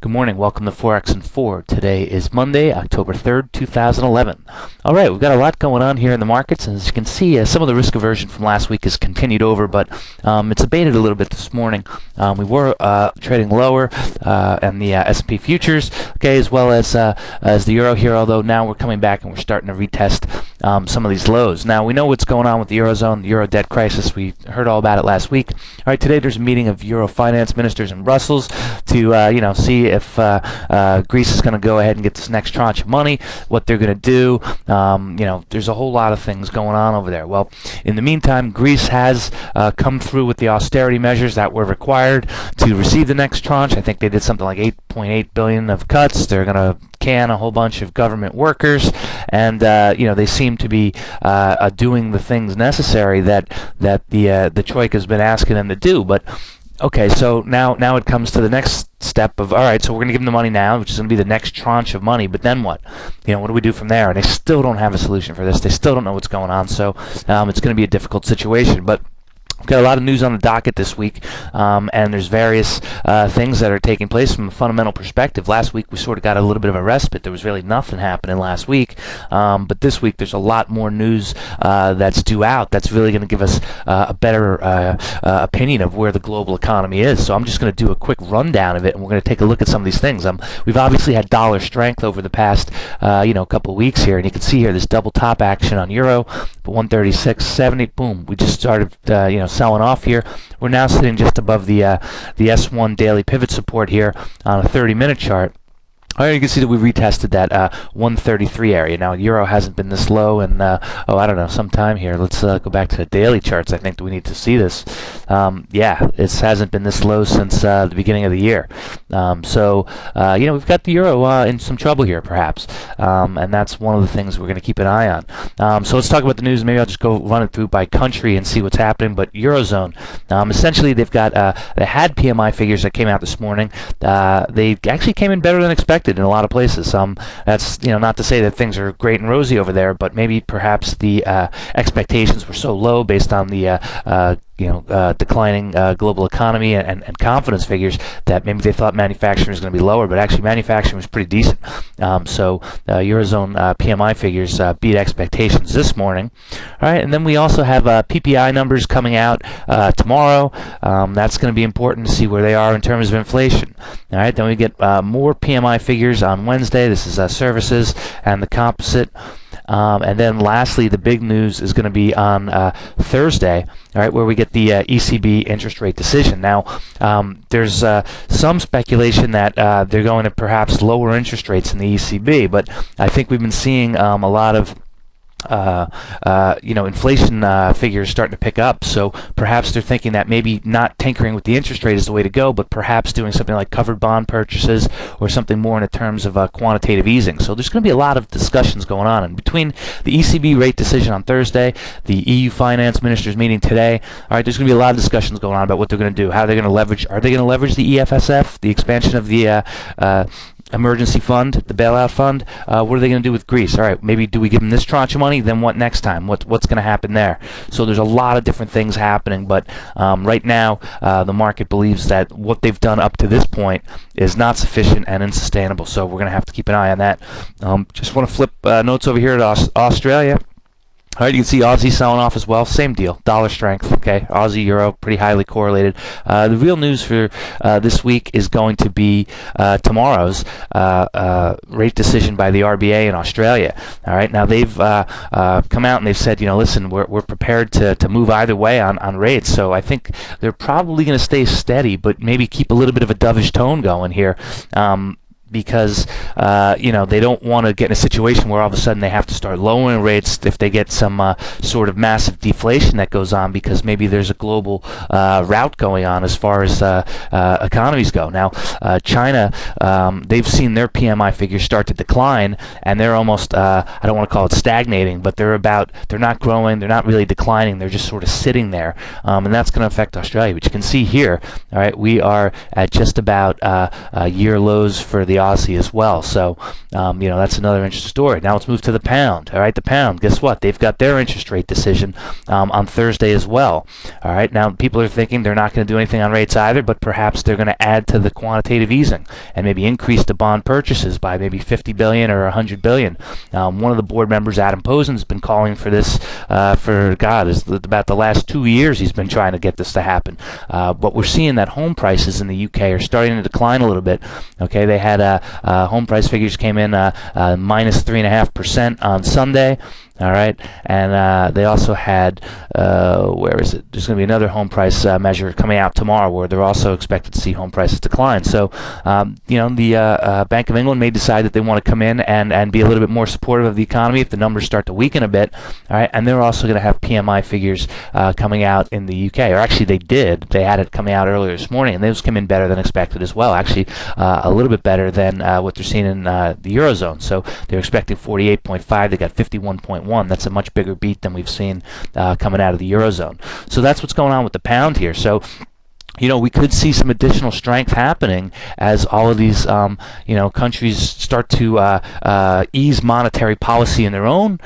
Good morning. Welcome to Forex In Four. Today is Monday, October 3rd, 2011. All right, we've got a lot going on here in the markets, and as you can see, some of the risk aversion from last week has continued over, but it's abated a little bit this morning. We were trading lower, and the S&P futures, okay, as well as the euro here. Although now we're coming back and we're starting to retest some of these lows. Now we know what's going on with the eurozone, the euro debt crisis. We heard all about it last week. All right, today there's a meeting of euro finance ministers in Brussels to see if Greece is going to go ahead and get this next tranche of money, what they're going to do. There's a whole lot of things going on over there. Well, in the meantime, Greece has come through with the austerity measures that were required to receive the next tranche. I think they did something like 8.8 billion of cuts. They're going to can a whole bunch of government workers, and they seem to be doing the things necessary that the Troika has been asking them to do. But okay, so now it comes to the next step of, all right, so we're going to give them the money now, which is going to be the next tranche of money, but then what? What do we do from there? And they still don't have a solution for this. They still don't know what's going on, so it's going to be a difficult situation. But we've got a lot of news on the docket this week, and there's various things that are taking place from a fundamental perspective. Last week we sort of got a little bit of a respite. There was really nothing happening last week, but this week there's a lot more news that's due out that's really going to give us a better opinion of where the global economy is. So I'm just going to do a quick rundown of it, and we're going to take a look at some of these things. We've obviously had dollar strength over the past couple of weeks here, and you can see here this double top action on euro, but 136.70, boom, we just started selling off here. We're now sitting just above the S1 daily pivot support here on a 30-minute chart. All right, you can see that we retested that 133 area. Now, euro hasn't been this low in, some time here. Let's go back to the daily charts. I think that we need to see this. It hasn't been this low since the beginning of the year. We've got the euro in some trouble here, perhaps. And that's one of the things we're going to keep an eye on. So let's talk about the news. Maybe I'll just go run it through by country and see what's happening. But Eurozone, essentially, they've got, they had PMI figures that came out this morning. They actually came in better than expected in a lot of places. That's not to say that things are great and rosy over there, but maybe perhaps the expectations were so low based on the declining global economy and confidence figures that maybe they thought manufacturing was going to be lower, but actually manufacturing was pretty decent. Eurozone PMI figures beat expectations this morning. All right, and then we also have PPI numbers coming out tomorrow. That's going to be important to see where they are in terms of inflation. All right, then we get more PMI figures on Wednesday. This is services and the composite. And then lastly, the big news is going to be on Thursday, all right, where we get the ECB interest rate decision. Now, there's some speculation that they're going to perhaps lower interest rates in the ECB, but I think we've been seeing a lot of inflation figures starting to pick up. So perhaps they're thinking that maybe not tinkering with the interest rate is the way to go, but perhaps doing something like covered bond purchases or something more in the terms of quantitative easing. So there's going to be a lot of discussions going on. And between the ECB rate decision on Thursday, the EU finance ministers meeting today, all right, there's going to be a lot of discussions going on about what they're going to do, how they're going to leverage. Are they going to leverage the EFSF, the expansion of the emergency fund, the bailout fund? What are they going to do with Greece? All right, maybe do we give them this tranche of money? Then what next time? What's going to happen there? So there's a lot of different things happening, but right now the market believes that what they've done up to this point is not sufficient and unsustainable. So we're going to have to keep an eye on that. Just want to flip notes over here to Australia. All right, you can see Aussie selling off as well. Same deal, dollar strength. Okay, Aussie euro pretty highly correlated. The real news for this week is going to be tomorrow's rate decision by the RBA in Australia. All right, now they've come out and they've said, listen, we're prepared to move either way on rates. So I think they're probably going to stay steady, but maybe keep a little bit of a dovish tone going here. Because they don't want to get in a situation where all of a sudden they have to start lowering rates if they get some sort of massive deflation that goes on, because maybe there's a global route going on as far as economies go. Now, China, they've seen their PMI figures start to decline, and they're almost, I don't want to call it stagnating, but they're not growing, they're not really declining, they're just sort of sitting there, and that's going to affect Australia. But you can see here, all right, we are at just about year lows for the Aussie as well. So, that's another interesting story. Now let's move to the pound. All right, the pound. Guess what? They've got their interest rate decision on Thursday as well. All right, now people are thinking they're not going to do anything on rates either, but perhaps they're going to add to the quantitative easing and maybe increase the bond purchases by maybe 50 billion or 100 billion. One of the board members, Adam Posen, has been calling for this is about the last 2 years. He's been trying to get this to happen. But we're seeing that home prices in the UK are starting to decline a little bit. Okay, they had home price figures came in minus 3.5% on Sunday. All right, and they also had, where is it? There's going to be another home price measure coming out tomorrow where they're also expected to see home prices decline. So, the Bank of England may decide that they want to come in and be a little bit more supportive of the economy if the numbers start to weaken a bit. All right, and they're also going to have PMI figures coming out in the UK, or actually they did. They had it coming out earlier this morning, and those came in better than expected as well. Actually, a little bit better than what they're seeing in the Eurozone. So they're expecting 48.5. They got 51.1. That's a much bigger beat than we've seen coming out of the Eurozone. So that's what's going on with the pound here. So, we could see some additional strength happening as all of these, countries start to ease monetary policy in their own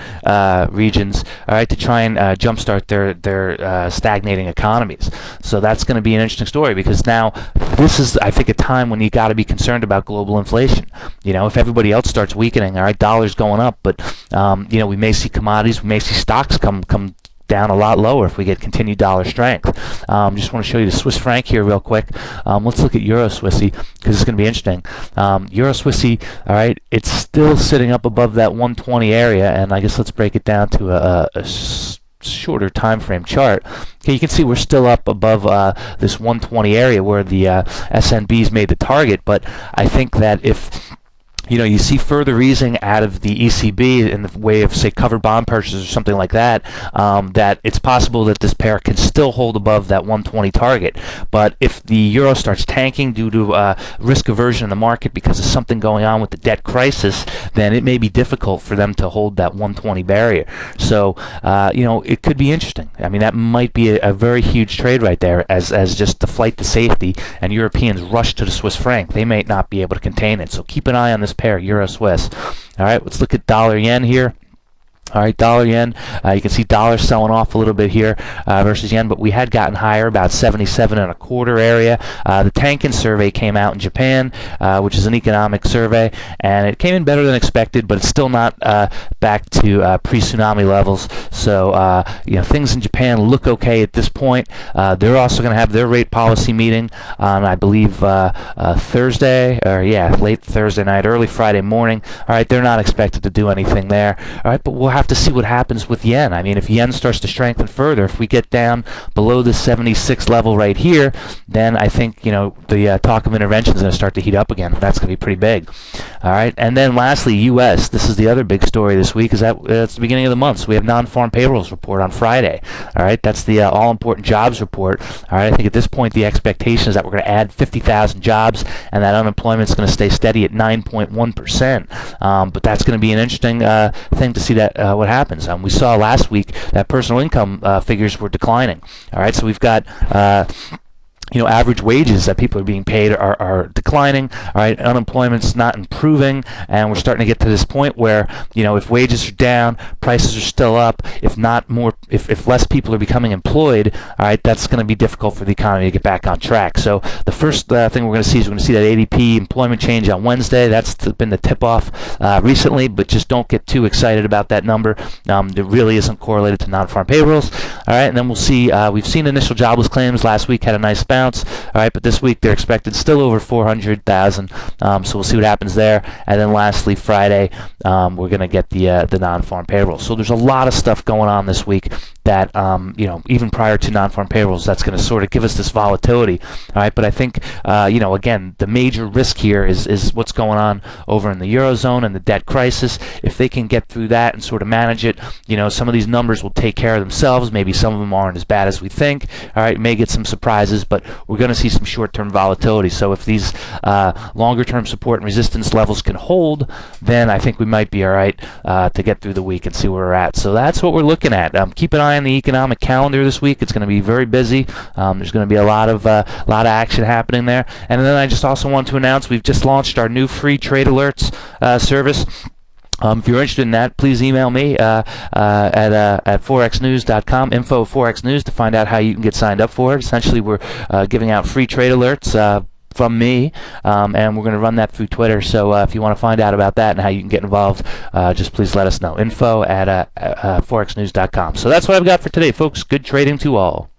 regions, all right, to try and jumpstart their stagnating economies. So that's going to be an interesting story because now this is, I think, a time when you got to be concerned about global inflation. If everybody else starts weakening, all right, dollar's going up, but we may see commodities, we may see stocks come down a lot lower if we get continued dollar strength. Just want to show you the Swiss franc here real quick. Let's look at Euro Swissy because it's going to be interesting. Euro Swissy, all right, it's still sitting up above that 120 area, and I guess let's break it down to a shorter time frame chart. Okay, you can see we're still up above this 120 area where the SNB's made the target, but I think that if you see further easing out of the ECB in the way of, say, covered bond purchases or something like that, that it's possible that this pair can still hold above that 120 target. But if the euro starts tanking due to risk aversion in the market because of something going on with the debt crisis, then it may be difficult for them to hold that 120 barrier. So, it could be interesting. I mean, that might be a very huge trade right there as just the flight to safety and Europeans rush to the Swiss franc. They may not be able to contain it. So keep an eye on this pair, Euro Swiss. All right, let's look at dollar yen here. All right, dollar yen, you can see dollar selling off a little bit here versus yen, but we had gotten higher, about 77.25 area. The Tankin survey came out in Japan, which is an economic survey, and it came in better than expected, but it's still not back to pre-tsunami levels. So, things in Japan look okay at this point. They're also going to have their rate policy meeting on, I believe, Thursday, late Thursday night, early Friday morning. All right, they're not expected to do anything there. All right, but we'll have to see what happens with yen. I mean, if yen starts to strengthen further, if we get down below the 76 level right here, then I think, the talk of intervention is going to start to heat up again. That's going to be pretty big. All right, and then lastly, U.S. This is the other big story this week, is that it's the beginning of the month. So we have non-farm payrolls report on Friday. All right, that's the all-important jobs report. All right, I think at this point the expectation is that we're going to add 50,000 jobs and that unemployment is going to stay steady at 9.1%. But that's going to be an interesting thing to see that what happens. We saw last week that personal income figures were declining. All right, so we've got average wages that people are being paid are declining. All right, unemployment's not improving, and we're starting to get to this point where, if wages are down, prices are still up. If not more, if less people are becoming employed, all right, that's going to be difficult for the economy to get back on track. So the first thing we're going to see is we're going to see that ADP employment change on Wednesday. That's been the tip-off recently, but just don't get too excited about that number. It really isn't correlated to non-farm payrolls. All right, and then we'll see. We've seen initial jobless claims last week had a nice bounce. All right, but this week they're expected still over 400,000. So we'll see what happens there. And then lastly, Friday, we're going to get the non-farm payroll. So there's a lot of stuff going on this week that, even prior to non-farm payrolls, that's going to sort of give us this volatility. All right, but I think, again, the major risk here is what's going on over in the Eurozone and the debt crisis. If they can get through that and sort of manage it, some of these numbers will take care of themselves. Maybe some of them aren't as bad as we think. All right, may get some surprises, but we're going to see some short-term volatility. So if these longer-term support and resistance levels can hold, then I think we might be all right to get through the week and see where we're at. So that's what we're looking at. Keep an eye eye on the economic calendar this week. It's going to be very busy. There's going to be a lot of action happening there. And then I just also want to announce we've just launched our new free trade alerts service. If you're interested in that, please email me at forexnews.com, info@forexnews, to find out how you can get signed up for it. Essentially, we're giving out free trade alerts from me, and we're going to run that through Twitter. So if you want to find out about that and how you can get involved, just please let us know. Info at forexnews.com. So that's what I've got for today, folks. Good trading to all.